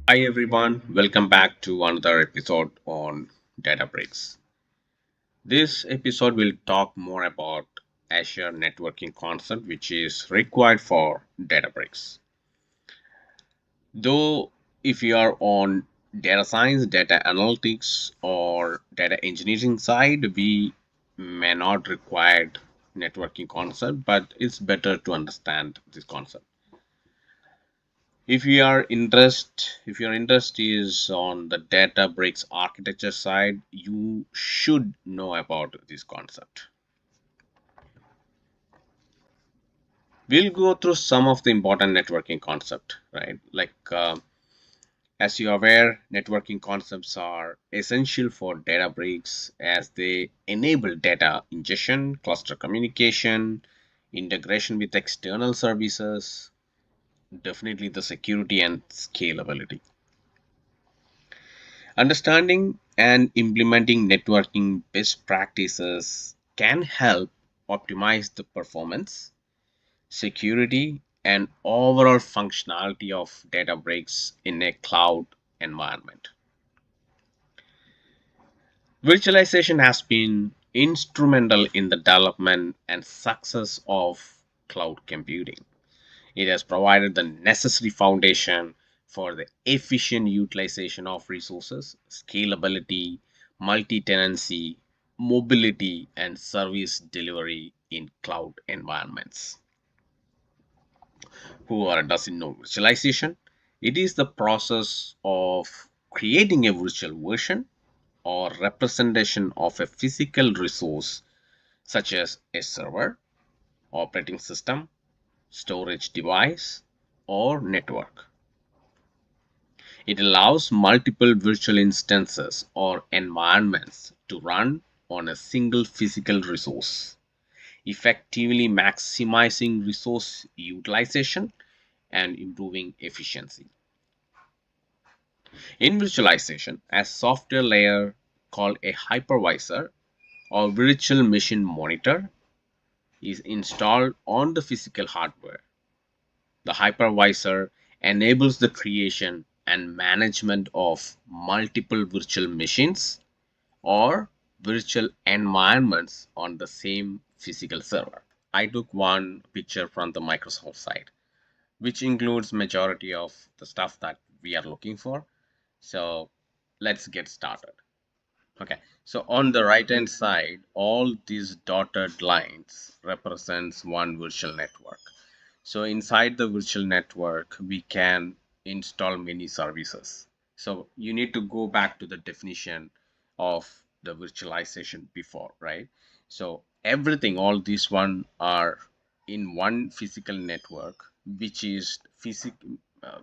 Hi everyone, welcome back to another episode on Databricks. This episode will talk more about Azure networking concept which is required for Databricks. Though if you are on data science, data analytics or data engineering side, we may not require networking concept, but it's better to understand this concept. If your interest is on the Databricks architecture side, you should know about this concept. We'll go through some of the important networking concept, right? As you're aware, networking concepts are essential for Databricks as they enable data ingestion, cluster communication, integration with external services, definitely the security and scalability. Understanding and implementing networking best practices can help optimize the performance, security, and overall functionality of Databricks in a cloud environment. Virtualization has been instrumental in the development and success of cloud computing. It has provided the necessary foundation for the efficient utilization of resources, scalability, multi tenancy, mobility, and service delivery in cloud environments. Who doesn't know virtualization? It is the process of creating a virtual version or representation of a physical resource such as a server, operating system, storage device, or network. It allows multiple virtual instances or environments to run on a single physical resource, effectively maximizing resource utilization and improving efficiency. In virtualization, a software layer called a hypervisor or virtual machine monitor is installed on the physical hardware. The hypervisor enables the creation and management of multiple virtual machines or virtual environments on the same physical server. I took one picture from the Microsoft site, which includes majority of the stuff that we are looking for. So let's get started. Okay, so on the right hand side, all these dotted lines represents one virtual network. So inside the virtual network, we can install many services. So you need to go back to the definition of the virtualization before, right? So everything, all these one are in one physical network, which is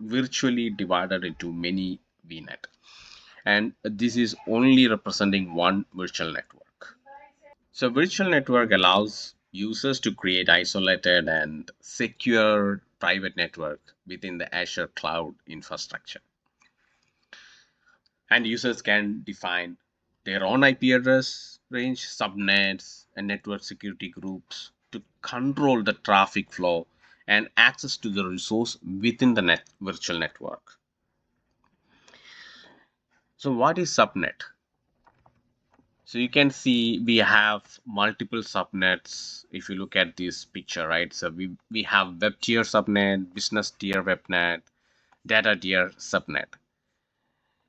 virtually divided into many VNet, and this is only representing one virtual network. So virtual network allows users to create isolated and secure private network within the Azure cloud infrastructure. And users can define their own IP address range, subnets, and network security groups to control the traffic flow and access to the resource within the virtual network. So what is subnet? So you can see we have multiple subnets if you look at this picture, right? So we have web tier subnet, business tier webnet, data tier subnet.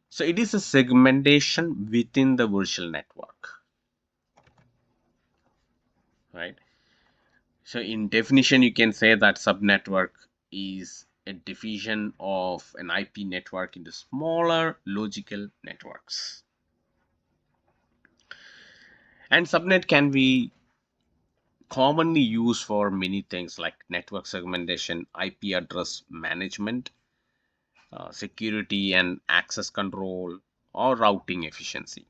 So it is a segmentation within the virtual network, right? So in definition, you can say that subnetwork is a division of an IP network into smaller logical networks. And subnet can be commonly used for many things like network segmentation, IP address management, security and access control, or routing efficiency.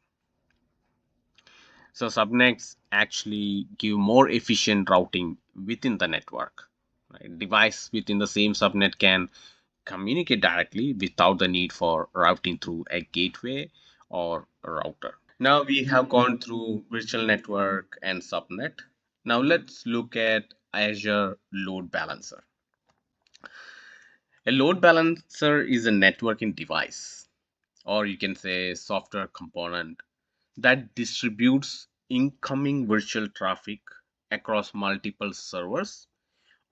So subnets actually give more efficient routing within the network. Right? Device within the same subnet can communicate directly without the need for routing through a gateway or a router. Now we have gone through virtual network and subnet. Now let's look at Azure Load Balancer. A load balancer is a networking device, or you can say software component that distributes incoming virtual traffic across multiple servers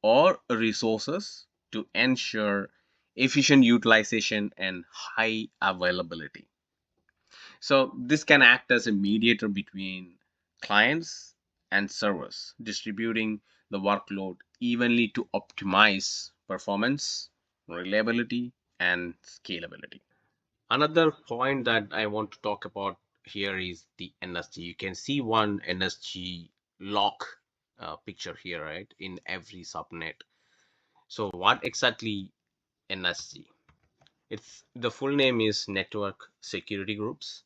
or resources to ensure efficient utilization and high availability. So, this can act as a mediator between clients and servers, distributing the workload evenly to optimize performance, reliability, and scalability. Another point that I want to talk about here is the NSG. You can see one NSG lock picture here, right, in every subnet. So, what exactly NSG? It's the full name is Network Security Groups.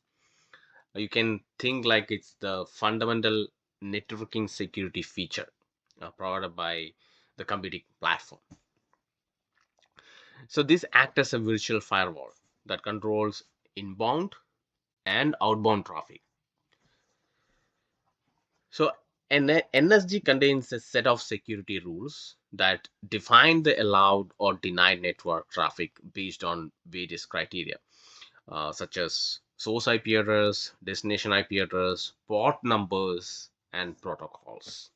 You can think like it's the fundamental networking security feature provided by the computing platform. So, this acts as a virtual firewall that controls inbound and outbound traffic. So an NSG contains a set of security rules that define the allowed or denied network traffic based on various criteria, such as source IP address, destination IP address, port numbers, and protocols.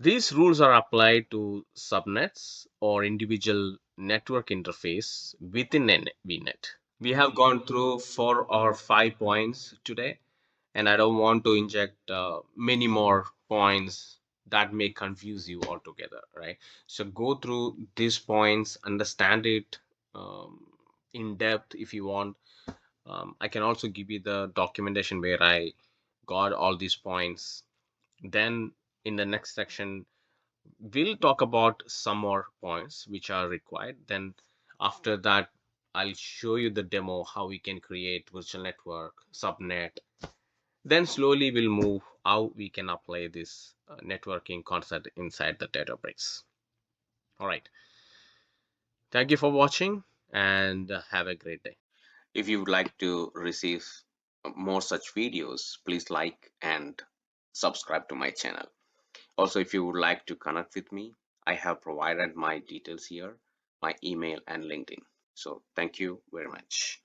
These rules are applied to subnets or individual network interface within a VNet. We have gone through 4 or 5 points today, and I don't want to inject many more points that may confuse you altogether, right? So go through these points, understand it in depth if you want. I can also give you the documentation where I got all these points. Then in the next section, we'll talk about some more points which are required. Then after that, I'll show you the demo how we can create virtual network, subnet. Then slowly we'll move how we can apply this networking concept inside the Databricks. All right. Thank you for watching and have a great day. If you would like to receive more such videos, please like and subscribe to my channel. Also, if you would like to connect with me, I have provided my details here, my email and LinkedIn. So thank you very much.